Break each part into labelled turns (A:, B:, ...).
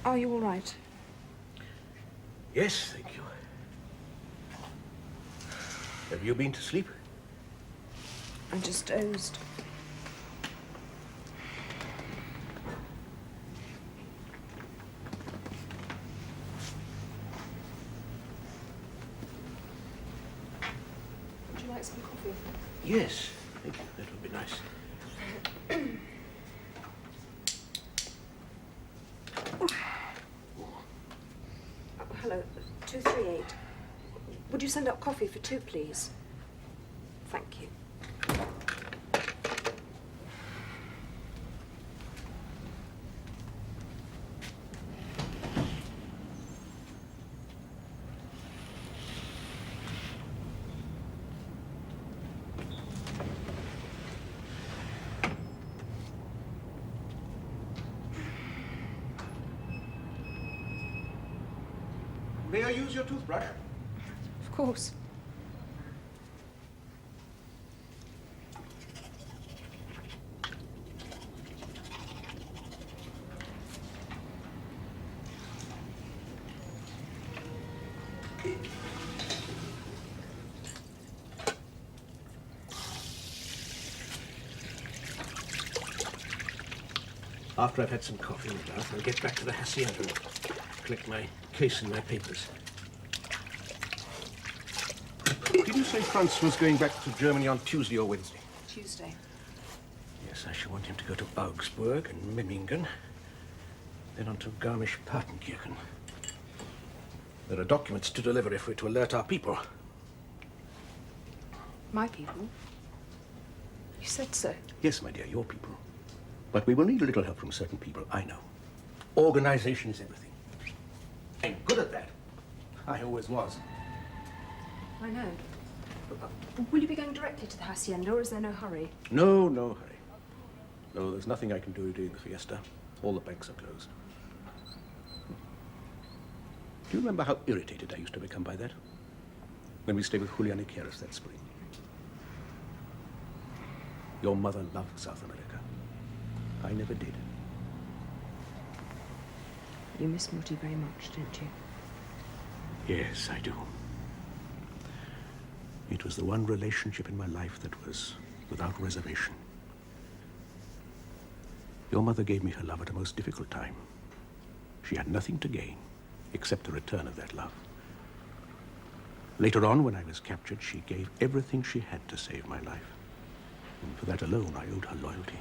A: Are you all right?
B: Yes, thank you. Have you been to sleep?
A: I just dozed. Would you like some coffee?
B: Yes, thank you. That would be nice.
A: Hello, 238. Would you send up coffee for 2, please? Thank you.
B: May I use your toothbrush?
A: Of course.
B: After I've had some coffee, no doubt, I'll get back to the hacienda and collect my case and my papers. Did you say Franz was going back to Germany on Tuesday or Wednesday?
A: Tuesday.
B: Yes, I shall want him to go to Augsburg and Memmingen, then on to Garmisch-Partenkirchen. There are documents to deliver if we're to alert our people.
A: My people? You said so.
B: Yes, my dear, your people. But we will need a little help from certain people, I know. Organization is everything. I'm good at that. I always was.
A: I know. Will you be going directly to the hacienda, or is there no hurry?
B: No hurry. No, there's nothing I can do during the fiesta. All the banks are closed. Do you remember how irritated I used to become by that? When we stayed with Juliana Keras that spring. Your mother loved South America. I never did.
A: You miss Mutti very much, didn't you?
B: Yes, I do. It was the one relationship in my life that was without reservation. Your mother gave me her love at a most difficult time. She had nothing to gain except the return of that love. Later on, when I was captured, she gave everything she had to save my life. And for that alone, I owed her loyalty.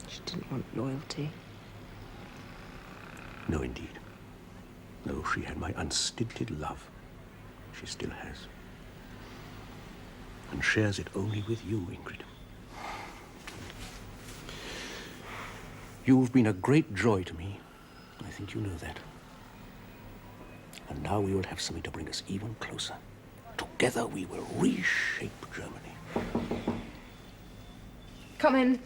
A: She didn't want loyalty.
B: No, indeed. No, she had my unstinted love. She still has. And shares it only with you, Ingrid. You've been a great joy to me. I think you know that. And now we will have something to bring us even closer. Together we will reshape Germany.
A: Come in.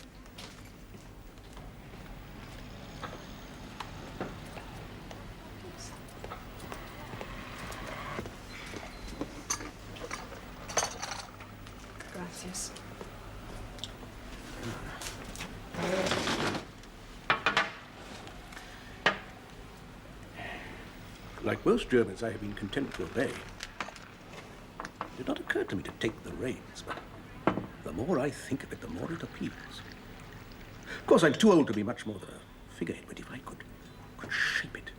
A: Gracias.
B: Like most Germans, I have been content to obey. It did not occur to me to take the reins, but the more I think of it, the more it appeals. Of course, I'm too old to be much more than a figurehead, but if I could shape it,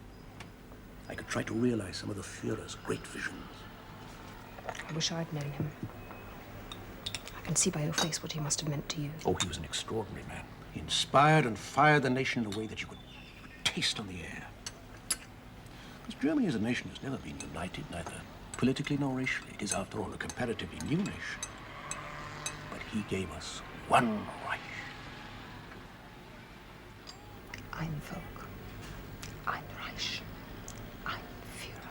B: I could try to realize some of the Führer's great visions.
A: I wish I'd known him. I can see by your face what he must have meant to you.
B: Oh, he was an extraordinary man. He inspired and fired the nation in a way that you could taste on the air. Because Germany as a nation has never been united, neither politically nor racially. It is, after all, a comparatively new nation. But he gave us one Reich.
A: Ein Volk. Ein Reich. Ein Führer.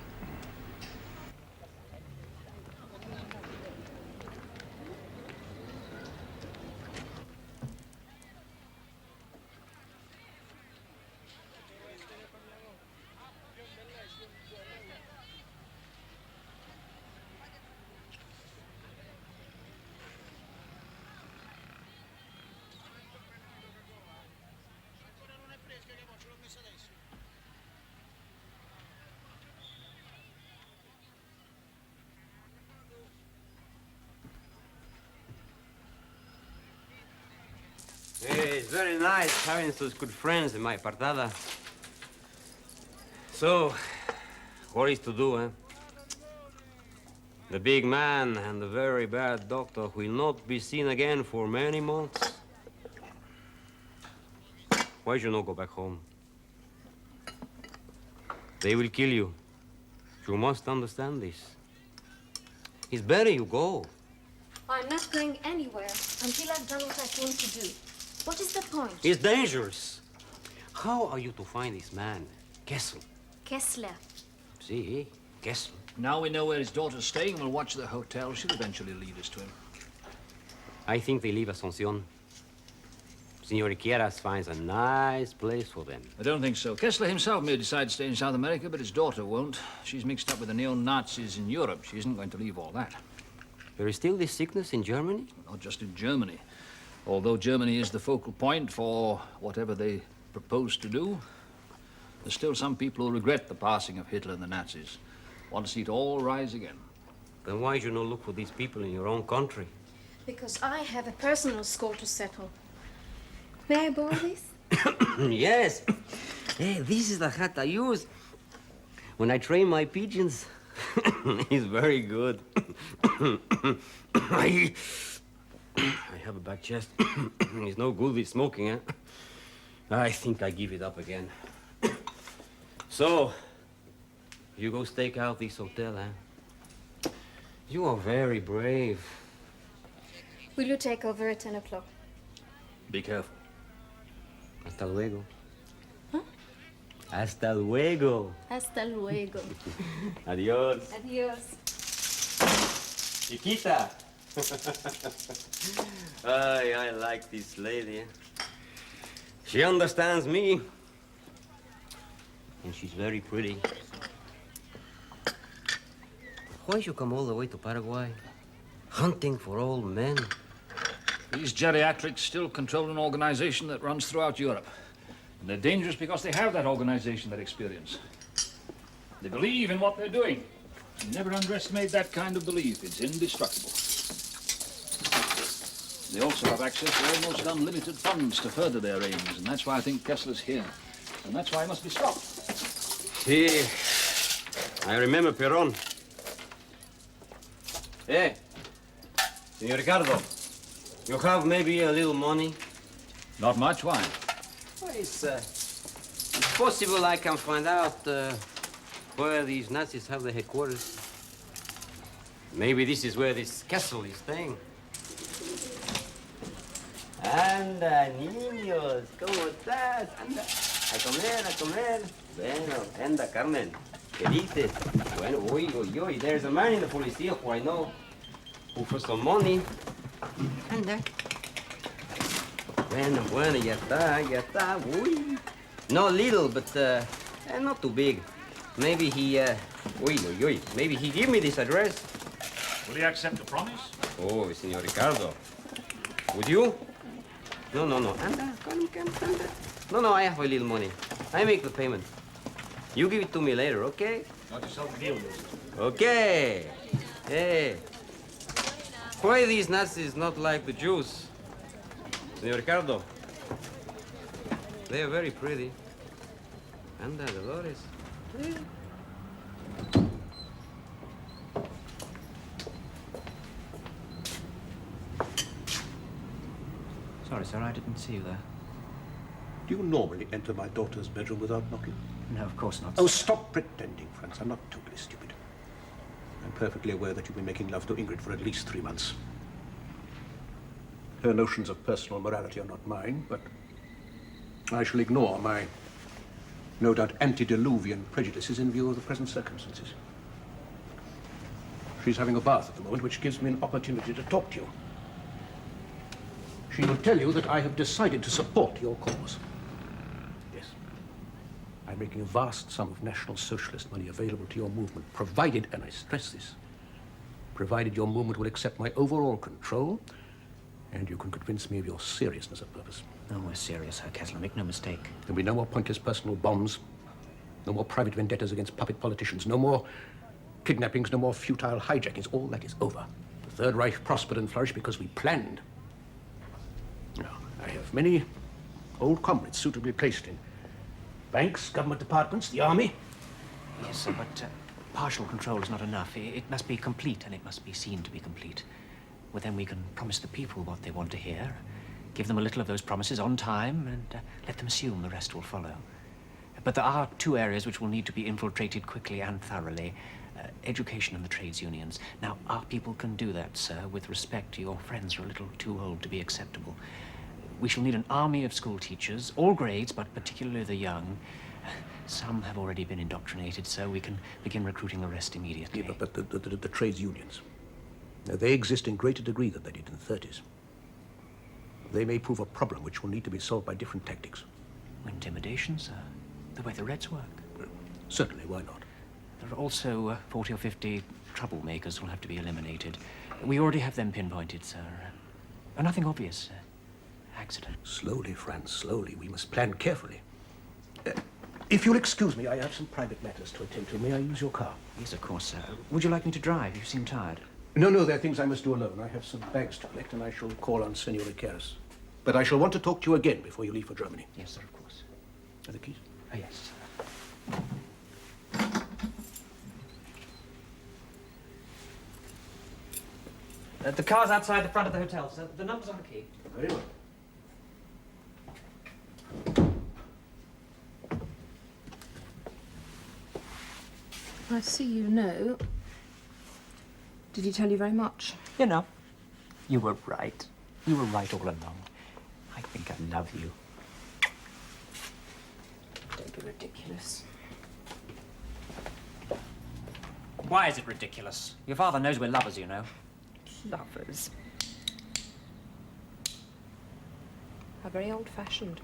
C: it's very nice having such good friends in my partada. So, what is to do, eh? The big man and the very bad doctor will not be seen again for many months. Why should you not go back home? They will kill you. You must understand this. It's better you go.
D: I'm not going anywhere until I've done what I came to do. What is the point?
C: It's dangerous. How are you to find this man, Kessler?
D: Kessler.
C: See, Kessler.
E: Now we know where his daughter's staying, we'll watch the hotel. She'll eventually lead us to him.
C: I think they leave Asuncion. Senor Quieras finds a nice place for them.
E: I don't think so. Kessler himself may decide to stay in South America, but his daughter won't. She's mixed up with the neo-Nazis in Europe. She isn't going to leave all that.
C: There is still this sickness in Germany?
E: Not just in Germany. Although Germany is the focal point for whatever they propose to do, there's still some people who regret the passing of Hitler and the Nazis. Want to see it all rise again.
C: Then why do you not look for these people in your own country?
D: Because I have a personal score to settle. May I borrow this?
C: Yes. Hey, this is the hat I use when I train my pigeons. It's very good. I have a bad chest. It's no good with smoking, eh? I think I give it up again. So, you go stake out this hotel, eh? You are very brave.
D: Will you take over at 10 o'clock?
E: Be careful.
C: Hasta luego.
D: Huh?
C: Hasta luego.
D: Hasta luego.
C: Adiós.
D: Adios.
C: Chiquita. I like this lady. She understands me. And she's very pretty. Why you come all the way to Paraguay? Hunting for old men.
E: These geriatrics still control an organization that runs throughout Europe. And they're dangerous because they have that organization, that experience. They believe in what they're doing. Never underestimate that kind of belief. It's indestructible. They also have access to almost unlimited funds to further their aims, and that's why I think Kessler's here. And that's why he must be stopped.
C: See, I remember Perón. Hey, Senor Ricardo, you have maybe a little money?
E: Not much. Why?
C: Well, it's possible I can find out where these Nazis have their headquarters. Maybe this is where this Kessler is staying. Anda, niños, ¿cómo estás? Anda, a comer, a comer. Bueno, anda, Carmen. ¿Qué dices? Bueno, uy, uy, uy, there's a man in the policía who I know who for some money. Anda. Bueno, bueno, ya está, uy. No little, but not too big. Maybe he, uy, uy, uy, maybe he give me this address.
E: Will you accept the promise?
C: Oh, Senor Ricardo. Would you? No, no, no. Anda, come, anda. No, no, I have a little money. I make the payment. You give it to me later, okay?
E: Got yourself a deal, Wilson.
C: Okay. Hey. Why these Nazis not like the Jews? Senor Ricardo. They are very pretty. Anda, Dolores. Yeah.
F: Sorry, sir, I didn't see you there.
B: Do you normally enter my daughter's bedroom without knocking?
F: No, of course not.
B: Oh, stop pretending, Franz. I'm not totally stupid. I'm perfectly aware that you've been making love to Ingrid for at least 3 months. Her notions of personal morality are not mine, but I shall ignore my no doubt antediluvian prejudices in view of the present circumstances. She's having a bath at the moment, which gives me an opportunity to talk to you. She will tell you that I have decided to support your cause. Yes. I'm making a vast sum of National Socialist money available to your movement, provided, and I stress this, provided your movement will accept my overall control, and you can convince me of your seriousness of purpose.
F: No, we're serious, Herr Kessler. Make no mistake.
B: There'll be no more pointless personal bombs, no more private vendettas against puppet politicians, no more kidnappings, no more futile hijackings. All that is over. The Third Reich prospered and flourished because we planned. Now, I have many old comrades suitably placed in banks, government departments, the army.
F: Yes, sir, but partial control is not enough. It must be complete, and it must be seen to be complete. Well, then we can promise the people what they want to hear, give them a little of those promises on time, and let them assume the rest will follow. But there are two areas which will need to be infiltrated quickly and thoroughly. Education and the trades unions. Now, our people can do that, sir. With respect, your friends are a little too old to be acceptable. We shall need an army of school teachers, all grades, but particularly the young. Some have already been indoctrinated, so we can begin recruiting the rest immediately.
B: Yeah, but the trades unions, now, they exist in greater degree than they did in the 30s. They may prove a problem which will need to be solved by different tactics.
F: Intimidation, sir. The way the Reds work.
B: Certainly, why not?
F: There are also 40 or 50 troublemakers who'll have to be eliminated. We already have them pinpointed, sir. Nothing obvious. Accident.
B: Slowly, Franz, slowly. We must plan carefully. If you'll excuse me, I have some private matters to attend to. May I use your car?
F: Yes, of course, sir. Would you like me to drive? You seem tired.
B: No, there are things I must do alone. I have some bags to collect, and I shall call on Senor Icarus. But I shall want to talk to you again before you leave for Germany.
F: Yes, sir, of course.
B: Are the keys?
F: Yes, sir. The car's outside the front of the hotel, sir. The number's on the key.
B: Very well.
A: I see you know. Did he tell you very much?
F: You know, you were right. You were right all along. I think I love you.
A: Don't be ridiculous.
F: Why is it ridiculous? Your father knows we're lovers, you know.
A: Lovers. How very old-fashioned.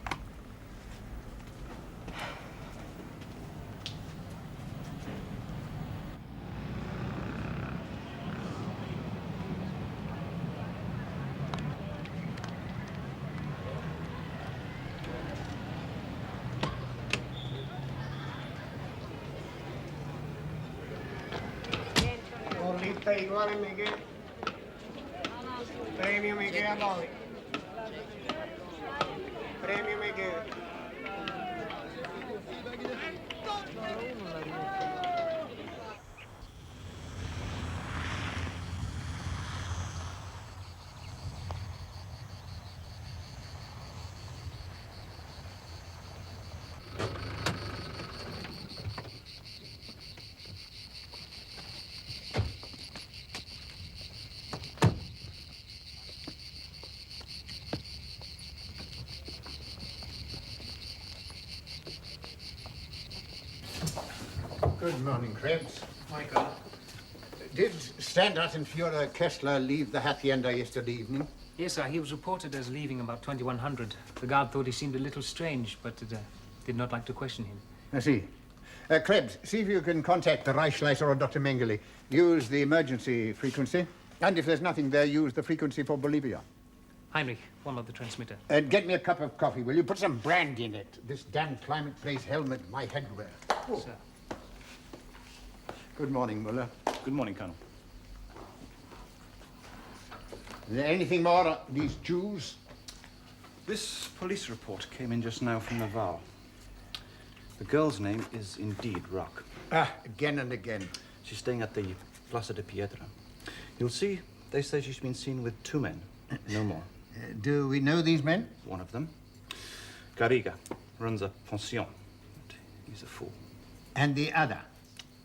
G: Lista igual en Miguel. Premio Miguel hoy. Premio Miguel. Good morning, Krebs.
H: Michael.
G: Did Standartenführer Kessler leave the Hacienda yesterday evening?
H: Yes, sir. He was reported as leaving about 2100. The guard thought he seemed a little strange, but did not like to question him.
G: I see. Krebs, see if you can contact the Reichsleiter or Dr. Mengele. Use the emergency frequency. And if there's nothing there, use the frequency for Bolivia.
H: Heinrich, one of the transmitter.
G: And get me a cup of coffee, will you? Put some brandy in it. This damn climate plays helmet my headwear. Oh.
H: Sir.
G: Good morning, Muller.
I: Good morning, Colonel.
G: Is there anything more on these Jews?
I: This police report came in just now from Naval. The girl's name is indeed Rock.
G: Ah, again and again.
I: She's staying at the Plaza de Piedra. You'll see, they say she's been seen with 2 men, no more.
G: Do we know these men?
I: One of them, Garriga, runs a pension. But he's a fool.
G: And the other?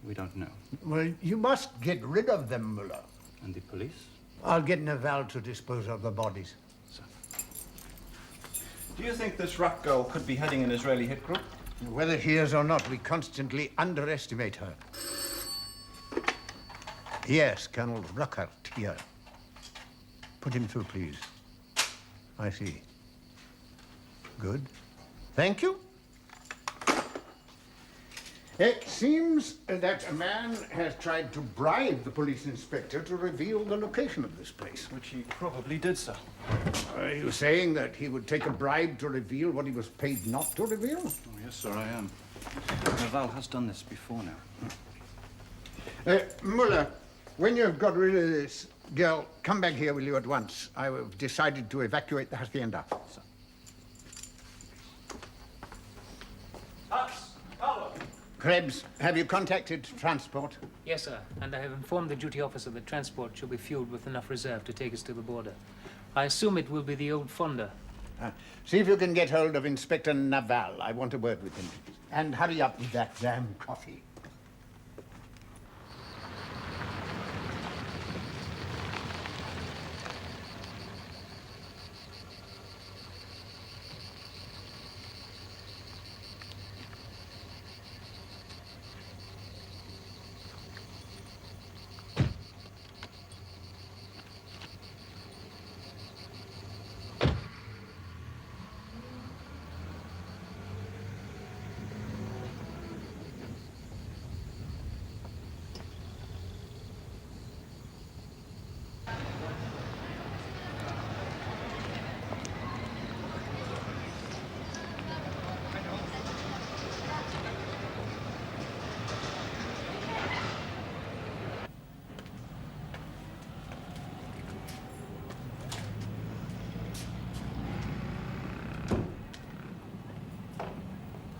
I: We don't know.
G: Well, you must get rid of them, Muller.
I: And the police?
G: I'll get Naval to dispose of the bodies.
I: So. Do you think this Rock girl could be heading an Israeli hit group?
G: Whether she is or not, we constantly underestimate her. Yes, Colonel Ruckert here. Put him through, please. I see. Good. Thank you. It seems that a man has tried to bribe the police inspector to reveal the location of this place.
I: Which he probably did, sir.
G: Are you saying that he would take a bribe to reveal what he was paid not to reveal?
I: Oh, yes, sir, I am. Naval has done this before now.
G: Muller, when you've got rid of this girl, come back here, will you, at once? I have decided to evacuate the hacienda.
I: Sir.
G: Krebs, have you contacted transport?
H: Yes, sir. And I have informed the duty officer that transport shall be fueled with enough reserve to take us to the border. I assume it will be the old Fonda.
G: See if you can get hold of Inspector Naval. I want a word with him. And hurry up with that damn coffee.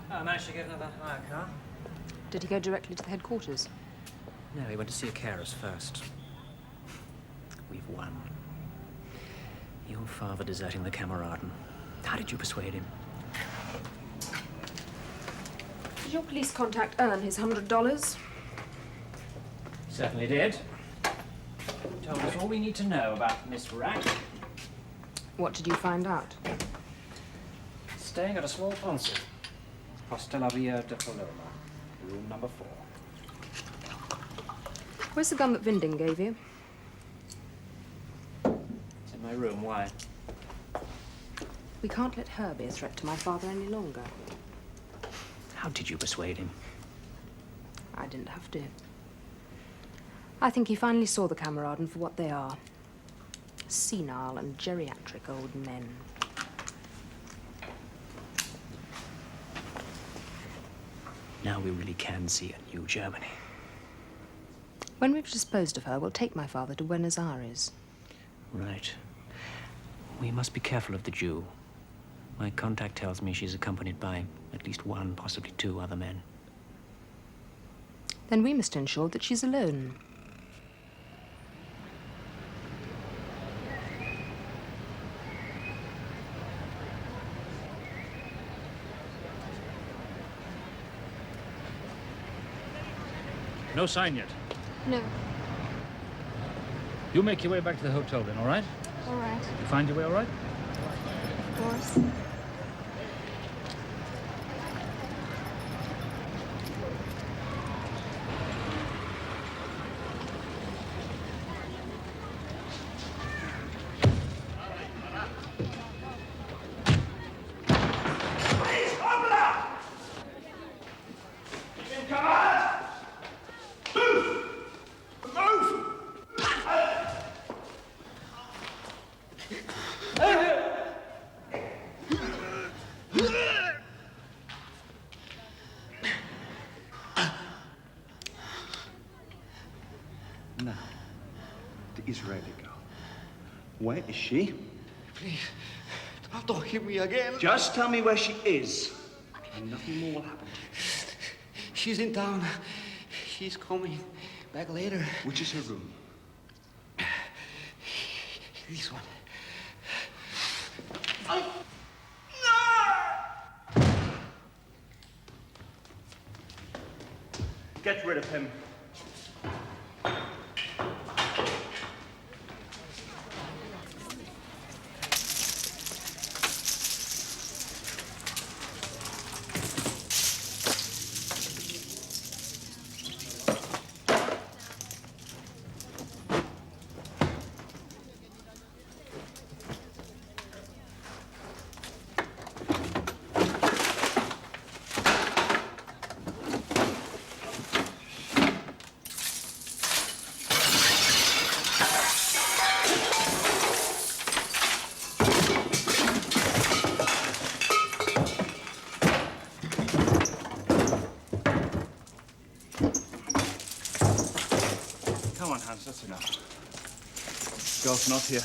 F: I managed to get another hire car.
A: Did he go directly to the headquarters?
F: No, he went to see a carers first. We've won. Your father deserting the Kameraden. How did you persuade him?
A: Did your police contact earn his $100?
F: Certainly did. Told us all we need to know about Miss Rack.
A: What did you find out?
F: Staying at a small consul. Hosteleria de Paloma, room number 4.
A: Where's the gun that Vinding gave you?
F: It's in my room. Why?
A: We can't let her be a threat to my father any longer.
F: How did you persuade him?
A: I didn't have to. I think he finally saw the Kameraden for what they are. Senile and geriatric old men.
F: Now we really can see a new Germany.
A: When we've disposed of her, we'll take my father to Buenos Aires.
F: Right. We must be careful of the Jew. My contact tells me she's accompanied by at least 1, possibly 2 other men.
A: Then we must ensure that she's alone.
E: No sign yet.
D: No.
E: You make your way back to the hotel then, all right?
D: All right.
E: You find your way all right?
D: Of course.
I: Now, the Israeli girl. Where is she?
J: Please, don't hit me again.
I: Just tell me where she is, and nothing more will happen.
J: She's in town. She's coming back later.
I: Which is her room?
J: This one.
I: Get rid of him. Come on, Hans, that's enough. Girl's not here.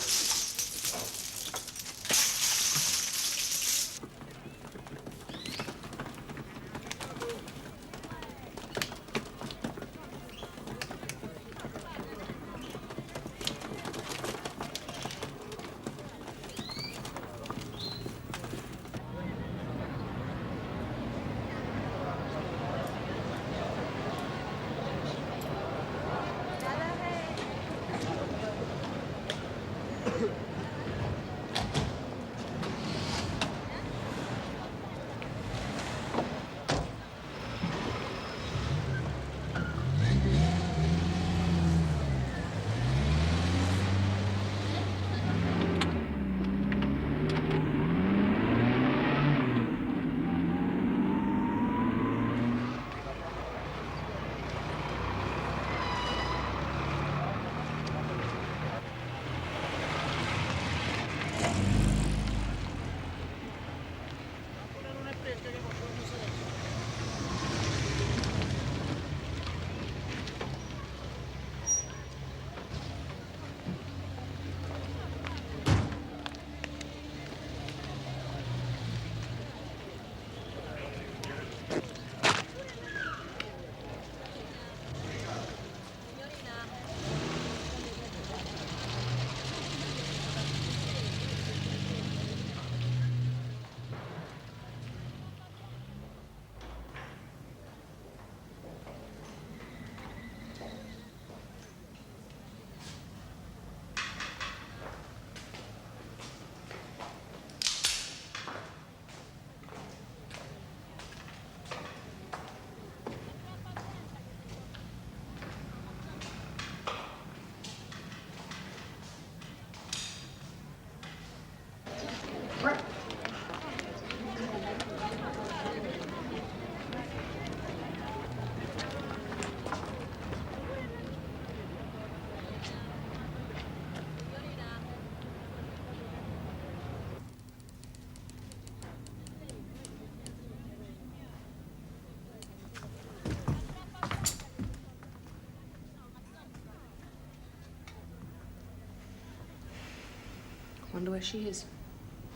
A: wonder where she is.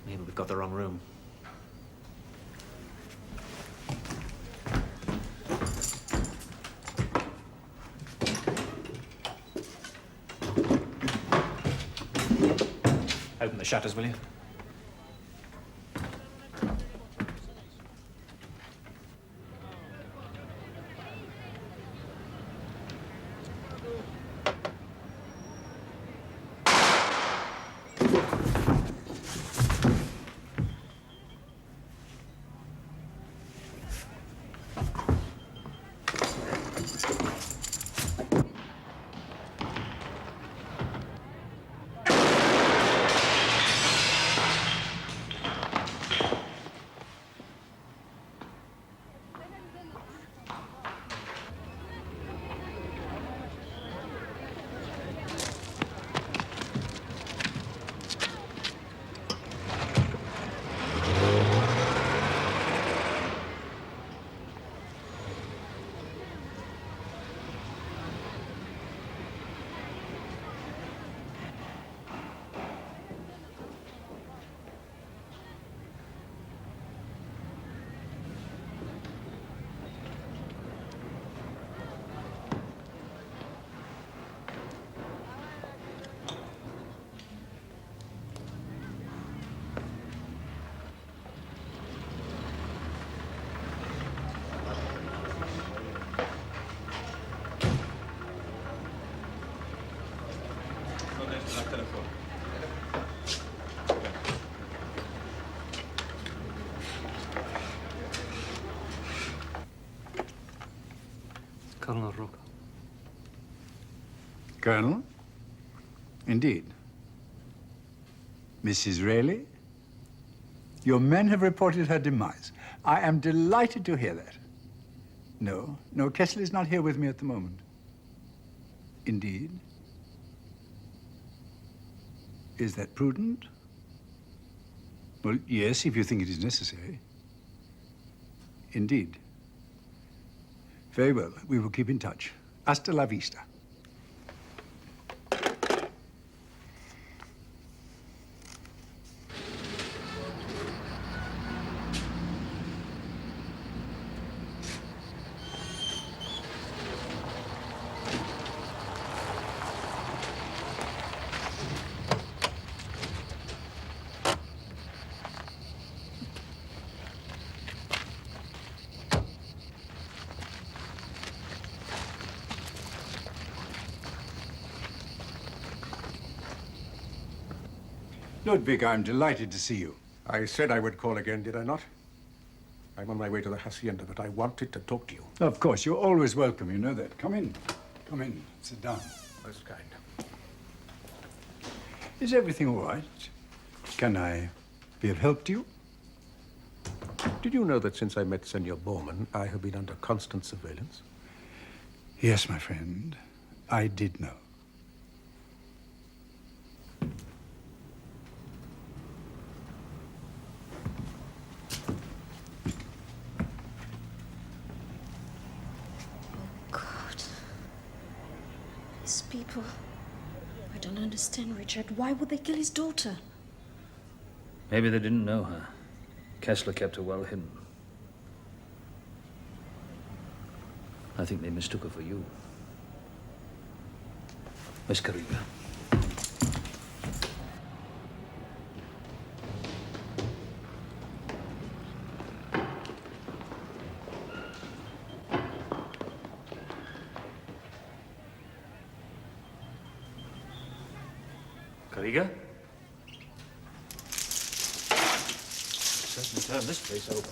F: Maybe we've got the wrong room. Open the shutters, will you?
K: Colonel Roca.
L: Colonel? Indeed. Mrs. Rayleigh? Your men have reported her demise. I am delighted to hear that. No, Kessler is not here with me at the moment. Indeed. Is that prudent? Well, yes, if you think it is necessary. Indeed. Very well. We will keep in touch. Hasta la vista. Ludwig, I'm delighted to see you.
B: I said I would call again, did I not? I'm on my way to the hacienda, but I wanted to talk to you.
L: Of course, you're always welcome. You know that. Come in. Come in. Sit down.
B: Most kind.
L: Is everything all right? Can I be of help to you?
B: Did you know that since I met Senor Bowman, I have been under constant surveillance?
L: Yes, my friend. I did know.
D: These people. I don't understand, Richard. Why would they kill his daughter?
E: Maybe they didn't know her. Kessler kept her well hidden. I think they mistook her for you. Miss Carriga. Carriga? Certainly turn this place over.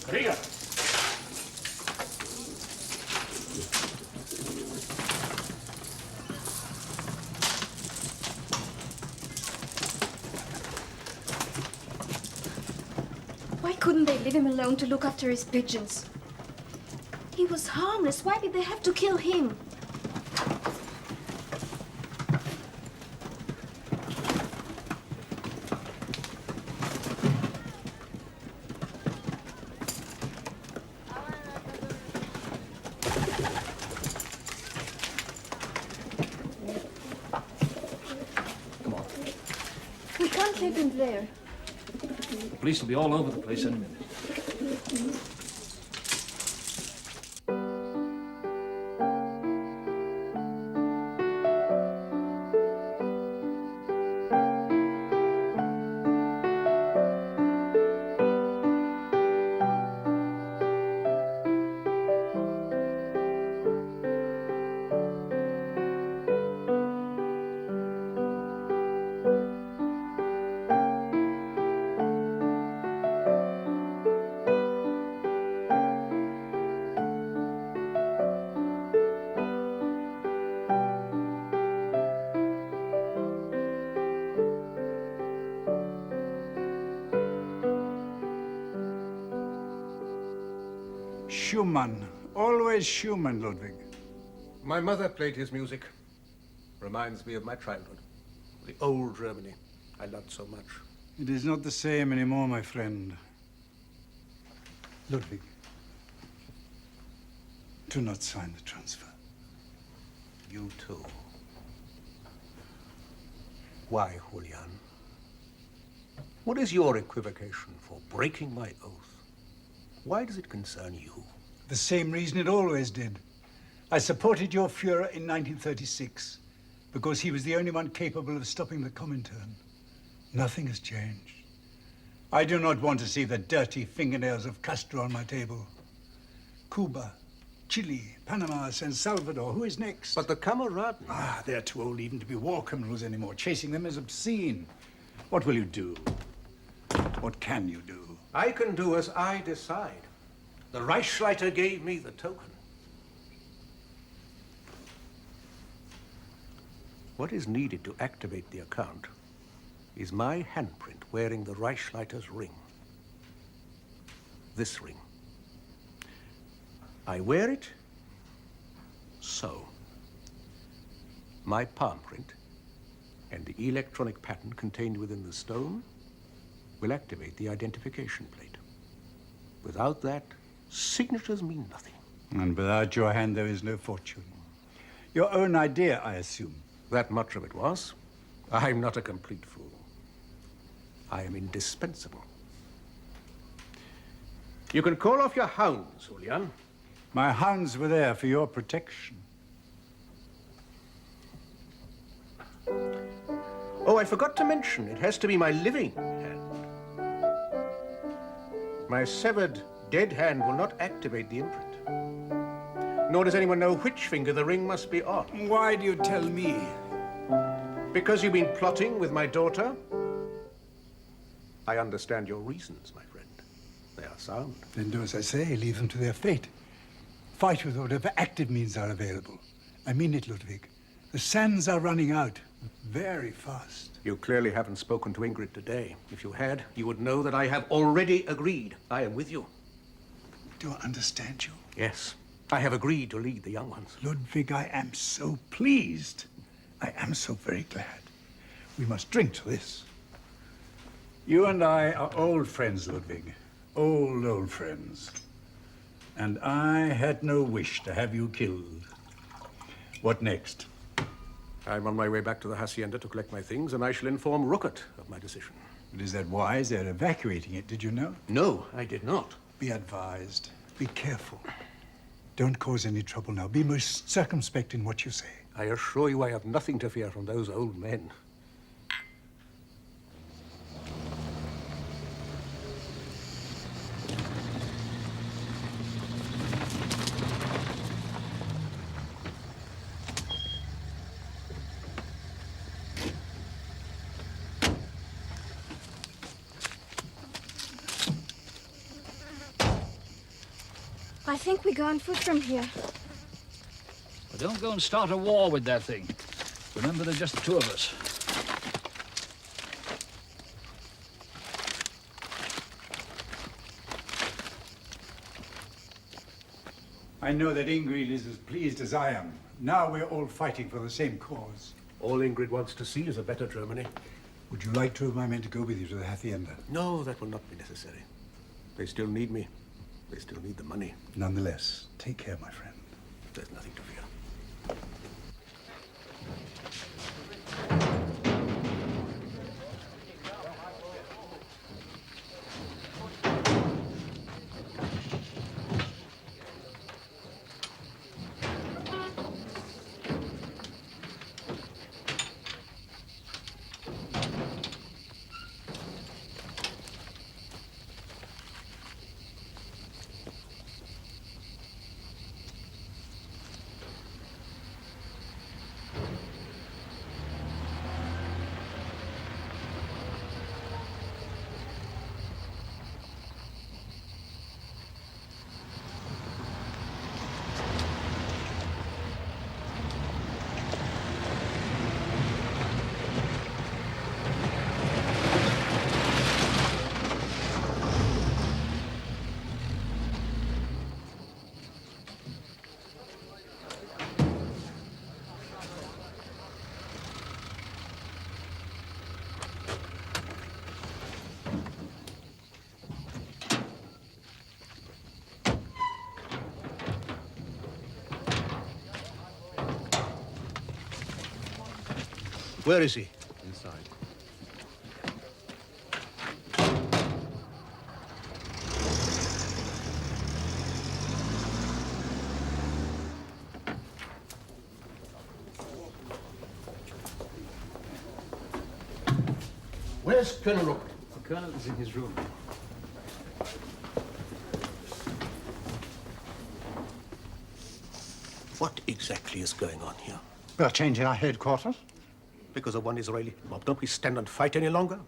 E: Carriga!
D: Why couldn't they leave him alone to look after his pigeons? He was harmless. Why did they have to kill him? We can't they've been there.
E: The police will be all over the place any minute.
L: Schumann. Always Schumann, Ludwig.
B: My mother played his music. Reminds me of my childhood. The old Germany I loved so much.
L: It is not the same anymore, my friend. Ludwig, do not sign the transfer.
B: You too. Why, Julian? What is your equivocation for breaking my oath? Why does it concern you?
L: The same reason it always did. I supported your Führer in 1936 because he was the only one capable of stopping the Comintern. Nothing has changed. I do not want to see the dirty fingernails of Castro on my table. Cuba, Chile, Panama, San Salvador. Who is next?
B: But the Kameraden...
L: Ah, they're too old even to be war criminals anymore. Chasing them is obscene. What will you do? What can you do?
B: I can do as I decide. The Reichsleiter gave me the token. What is needed to activate the account is my handprint wearing the Reichsleiter's ring. This ring. I wear it so. My palm print and the electronic pattern contained within the stone will activate the identification plate. Without that, signatures mean nothing.
L: And without your hand, there is no fortune. Your own idea, I assume.
B: That much of it was. I'm not a complete fool. I am indispensable. You can call off your hounds, Julian.
L: My hounds were there for your protection.
B: Oh, I forgot to mention, it has to be my living hand. My severed, dead hand will not activate the imprint. Nor does anyone know which finger the ring must be on.
L: Why do you tell me?
B: Because you've been plotting with my daughter? I understand your reasons, my friend. They are sound.
L: Then do as I say, leave them to their fate. Fight with whatever active means are available. I mean it, Ludwig. The sands are running out very fast.
B: You clearly haven't spoken to Ingrid today. If you had, you would know that I have already agreed. I am with you.
L: Do I understand you?
B: Yes. I have agreed to lead the young ones.
L: Ludwig, I am so pleased. I am so very glad. We must drink to this. You and I are old friends, Ludwig. Old friends. And I had no wish to have you killed. What next?
B: I'm on my way back to the hacienda to collect my things, and I shall inform Ruckert of my decision.
L: But is that wise? They're evacuating it, did you know?
B: No, I did not.
L: Be advised. Be careful. Don't cause any trouble now. Be most circumspect in what you say.
B: I assure you I have nothing to fear from those old men.
D: I think we go on foot from here.
E: But don't go and start a war with that thing. Remember, there's just the two of us.
L: I know that Ingrid is as pleased as I am. Now we're all fighting for the same cause.
B: All Ingrid wants to see is a better Germany.
L: Would you like two of my men to go with you to the hacienda?
B: No, that will not be necessary. They still need me. They still need the money.
L: Nonetheless, take care, my friend.
B: There's nothing to fear. Where is he?
I: Inside.
B: Where's Colonel Rook?
K: The colonel is in his room.
B: What exactly is going on here?
G: We're changing our headquarters.
B: Because of one Israeli mob, don't we stand and fight any longer?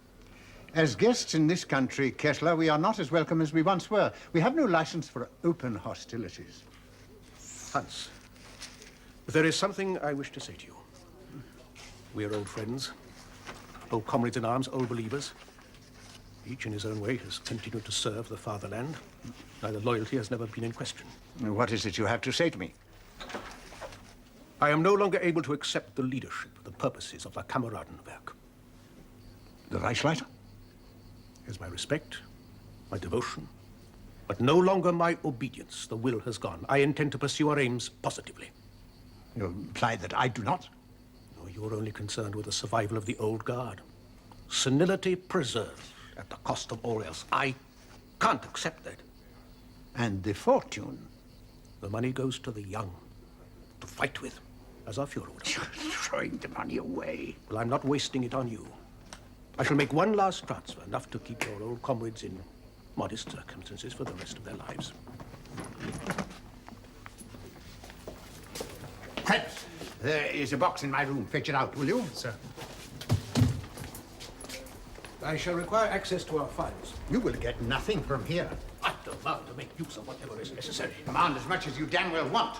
G: As guests in this country, Kessler, we are not as welcome as we once were. We have no license for open hostilities.
B: Hans, there is something I wish to say to you. We're old friends, old comrades in arms, old believers. Each in his own way has continued to serve the fatherland. Neither loyalty has never been in question.
G: What is it you have to say to me?
B: I am no longer able to accept the leadership of the purposes of the Kameradenwerk.
G: The Reichsleiter?
B: Is my respect, my devotion, but no longer my obedience. The will has gone. I intend to pursue our aims positively.
G: You imply that I do not?
B: No, you're only concerned with the survival of the old guard. Senility preserved at the cost of all else. I can't accept that.
G: And the fortune?
B: The money goes to the young, to fight with, as our Fuhrer would.
G: You're throwing the money away.
B: Well, I'm not wasting it on you. I shall make one last transfer, enough to keep your old comrades in modest circumstances for the rest of their lives.
G: Krebs, there is a box in my room. Fetch it out, will you?
H: Sir.
B: I shall require access to our files.
G: You will get nothing from here.
B: I demand to make use of whatever is necessary.
G: Demand as much as you damn well want.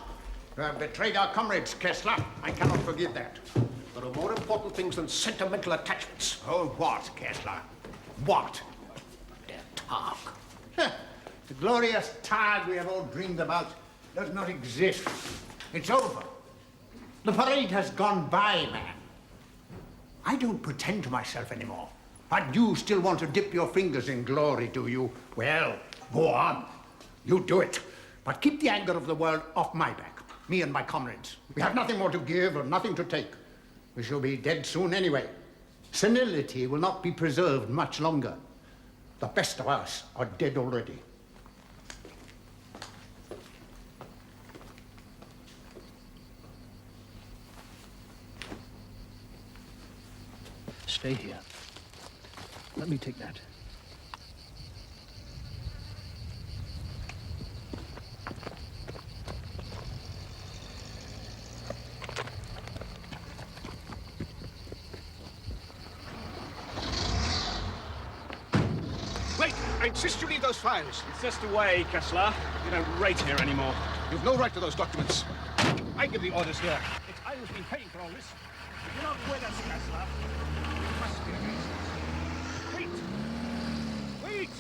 G: You have betrayed our comrades, Kessler. I cannot forgive that.
B: There are more important things than sentimental attachments.
G: Oh, what, Kessler? What?
B: Their Tag.
G: The glorious Tag we have all dreamed about does not exist. It's over. The parade has gone by, man. I don't pretend to myself anymore. But you still want to dip your fingers in glory, do you? Well, go on. You do it. But keep the anger of the world off my back. Me and my comrades. We have nothing more to give or nothing to take. We shall be dead soon anyway. Senility will not be preserved much longer. The best of us are dead already.
E: Stay here. Let me take that.
B: Wait! I insist you leave those files.
M: Insist away, Kessler. You don't rate here anymore.
B: You've no right to those documents.
M: I give the orders here. It's I who's been paying for all this. If you're not with us, Kessler, you must be against us. Wait! Wait!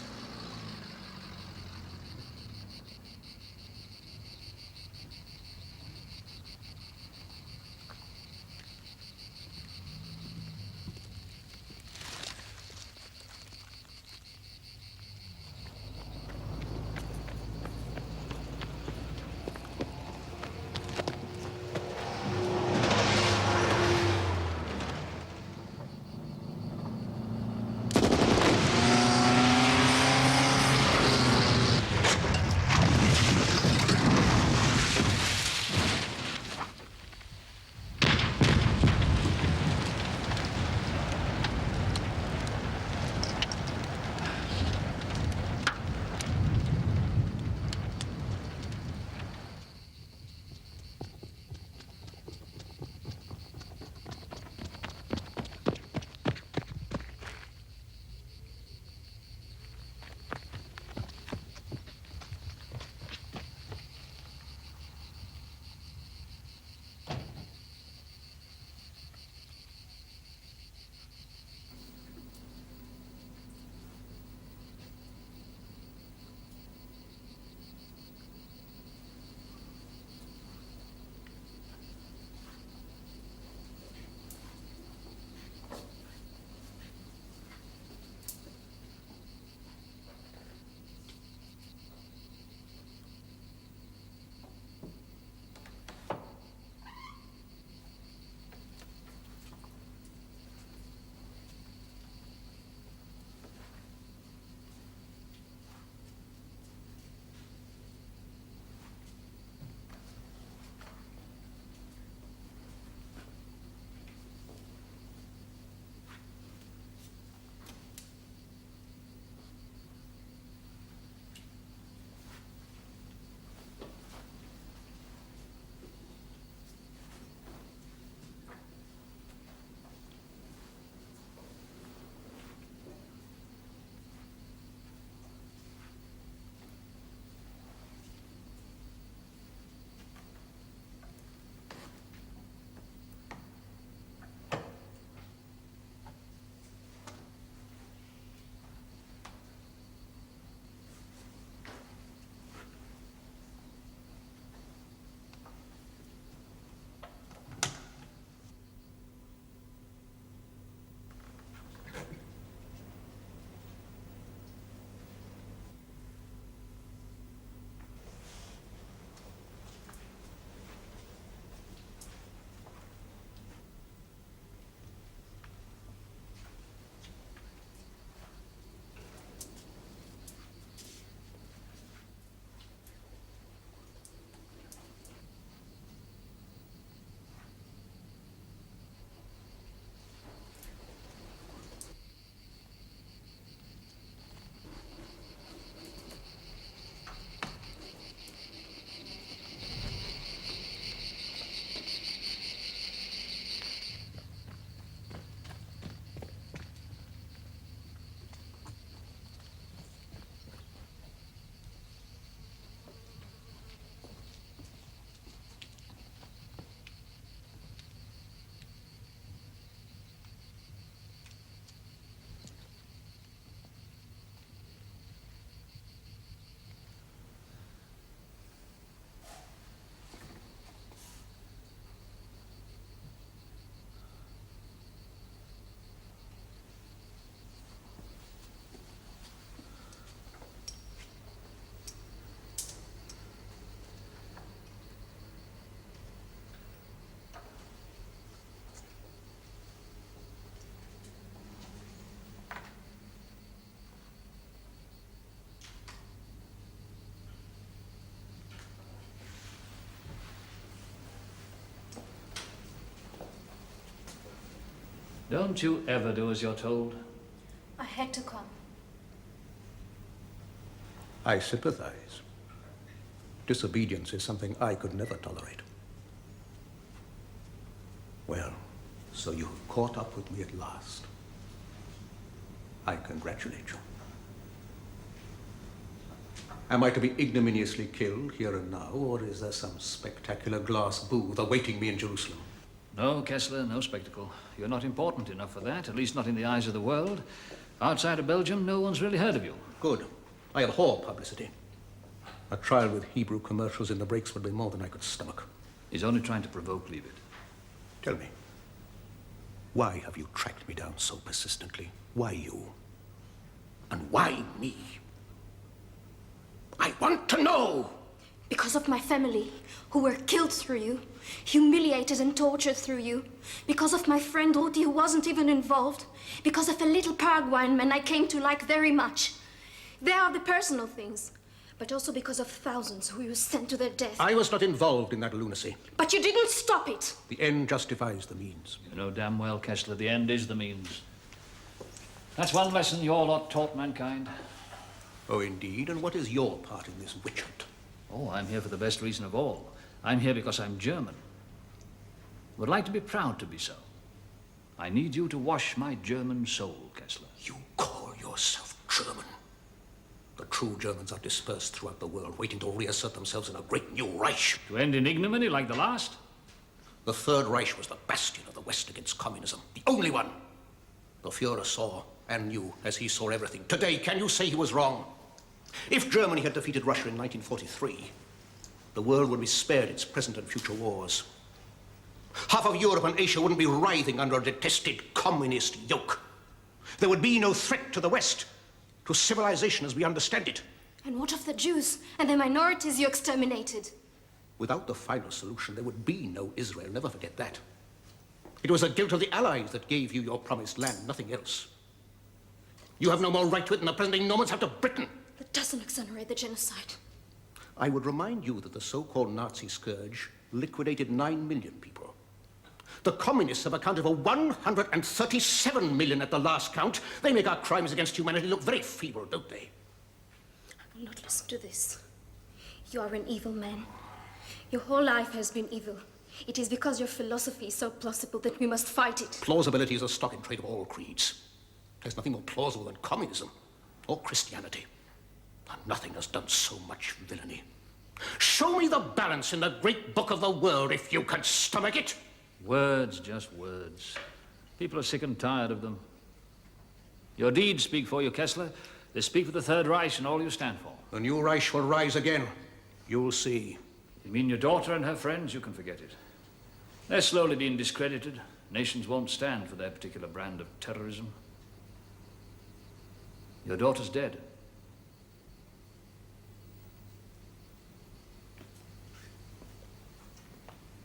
E: Don't you ever do as you're told.
D: I had to come.
B: I sympathize. Disobedience is something I could never tolerate. Well, so you've caught up with me at last. I congratulate you. Am I to be ignominiously killed here and now, or is there some spectacular glass booth awaiting me in Jerusalem?
E: No, Kessler, no spectacle. You're not important enough for that, at least not in the eyes of the world. Outside of Belgium, no one's really heard of you.
B: Good. I abhor publicity. A trial with Hebrew commercials in the breaks would be more than I could stomach.
E: He's only trying to provoke, leave it.
B: Tell me, why have you tracked me down so persistently? Why you? And why me? I want to know!
D: Because of my family, who were killed through you, humiliated and tortured through you. Because of my friend Ruti, who wasn't even involved. Because of a little Paraguayan man I came to like very much. There are the personal things, but also because of thousands who you sent to their death.
B: I was not involved in that lunacy.
D: But you didn't stop it.
B: The end justifies the means.
E: You know damn well, Kessler, the end is the means. That's one lesson your lot taught mankind.
B: Oh, indeed? And what is your part in this witch hunt?
E: Oh, I'm here for the best reason of all. I'm here because I'm German. Would like to be proud to be so. I need you to wash my German soul, Kessler.
B: You call yourself German? The true Germans are dispersed throughout the world, waiting to reassert themselves in a great new Reich.
E: To end in ignominy like the last?
B: The Third Reich was the bastion of the West against communism. The only one. The Führer saw and knew as he saw everything. Today, can you say he was wrong? If Germany had defeated Russia in 1943, the world would be spared its present and future wars. Half of Europe and Asia wouldn't be writhing under a detested communist yoke. There would be no threat to the West, to civilization as we understand it.
D: And what of the Jews and the minorities you exterminated?
B: Without the final solution, there would be no Israel. Never forget that. It was the guilt of the Allies that gave you your promised land, nothing else. You have no more right to it than the present-day Normans have to Britain.
D: That doesn't exonerate the genocide.
B: I would remind you that the so-called Nazi scourge liquidated 9 million people. The communists have accounted for 137 million at the last count. They make our crimes against humanity look very feeble, don't they?
D: I will not listen to this. You are an evil man. Your whole life has been evil. It is because your philosophy is so plausible that we must fight it.
B: Plausibility is a stock in trade of all creeds. There's nothing more plausible than communism or Christianity. And nothing has done so much villainy. Show me the balance in the great book of the world if you can stomach it.
E: Words, just words. People are sick and tired of them. Your deeds speak for you, Kessler. They speak for the Third Reich and all you stand for.
B: The new Reich will rise again. You'll see.
E: You mean your daughter and her friends? You can forget it. They're slowly being discredited. Nations won't stand for their particular brand of terrorism. Your daughter's dead.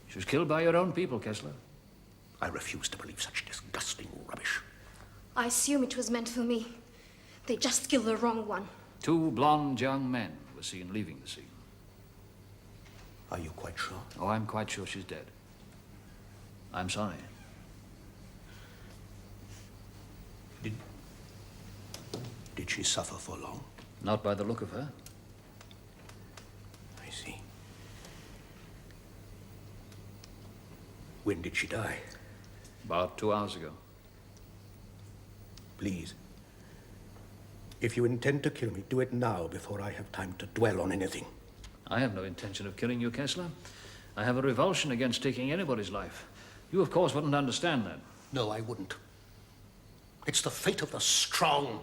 E: She was killed by your own people, Kessler.
B: I refuse to believe such disgusting rubbish.
D: I assume it was meant for me. They just killed the wrong one.
E: 2 blonde young men were seen leaving the scene.
B: Are you quite sure?
E: Oh, I'm quite sure she's dead. I'm sorry.
B: Did she suffer for long?
E: Not by the look of her.
B: I see. When did she die?
E: About 2 hours ago.
B: Please. If you intend to kill me, do it now before I have time to dwell on anything.
E: I have no intention of killing you, Kessler. I have a revulsion against taking anybody's life. You, of course, wouldn't understand that.
B: No, I wouldn't. It's the fate of the strong,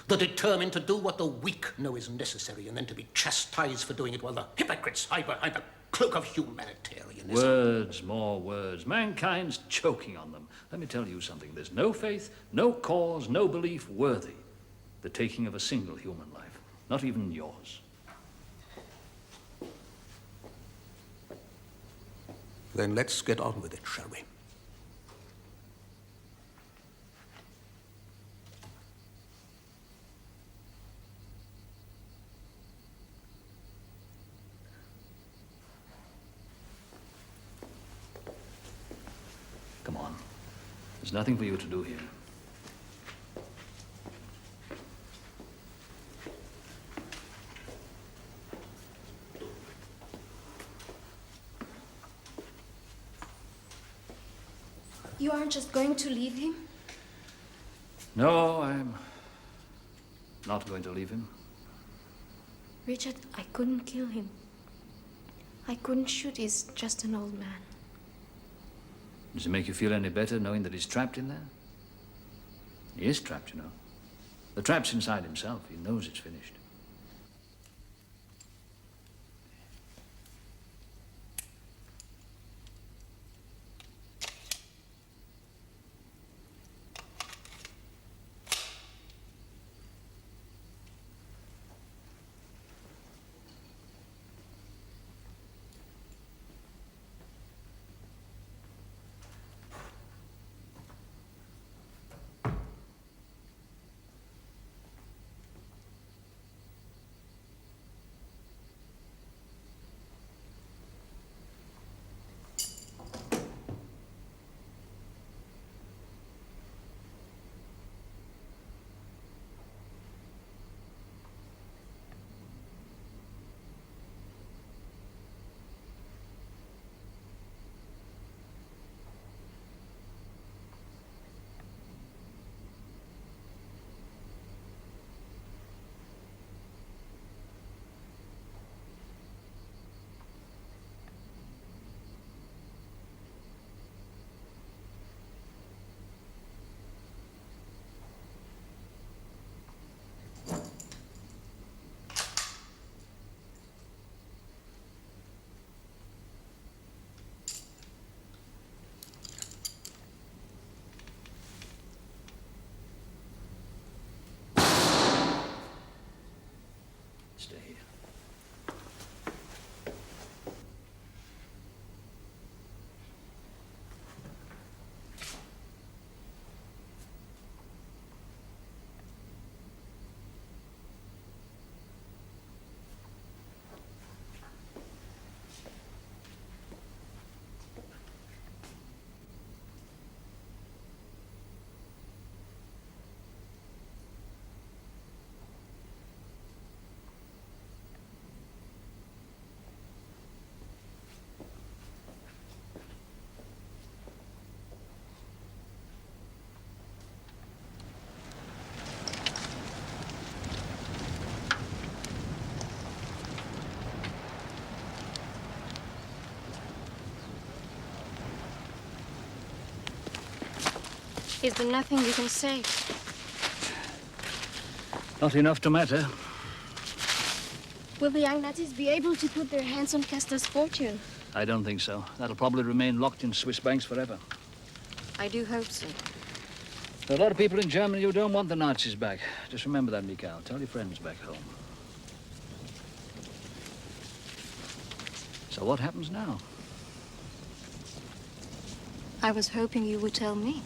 B: the determined to do what the weak know is necessary and then to be chastised for doing it while the hypocrites hide behind the cloak of humanitarianism.
E: Words, more words. Mankind's choking on them. Let me tell you something. There's no faith, no cause, no belief worthy the taking of a single human life. Not even yours.
B: Then let's get on with it, shall we?
E: Come on. There's nothing for you to do here.
D: You aren't just going to leave him?
E: No, I'm not going to leave him.
D: Richard, I couldn't kill him. I couldn't shoot. He's just an old man.
E: Does it make you feel any better knowing that he's trapped in there? He is trapped, you know. The trap's inside himself. He knows it's finished. Stay here.
D: Is there nothing you can say?
E: Not enough to matter.
D: Will the young Nazis be able to put their hands on Kessler's fortune?
E: I don't think so. That'll probably remain locked in Swiss banks forever.
D: I do hope so.
E: There are a lot of people in Germany who don't want the Nazis back. Just remember that, Mikhail. Tell your friends back home. So what happens now?
D: I was hoping you would tell me.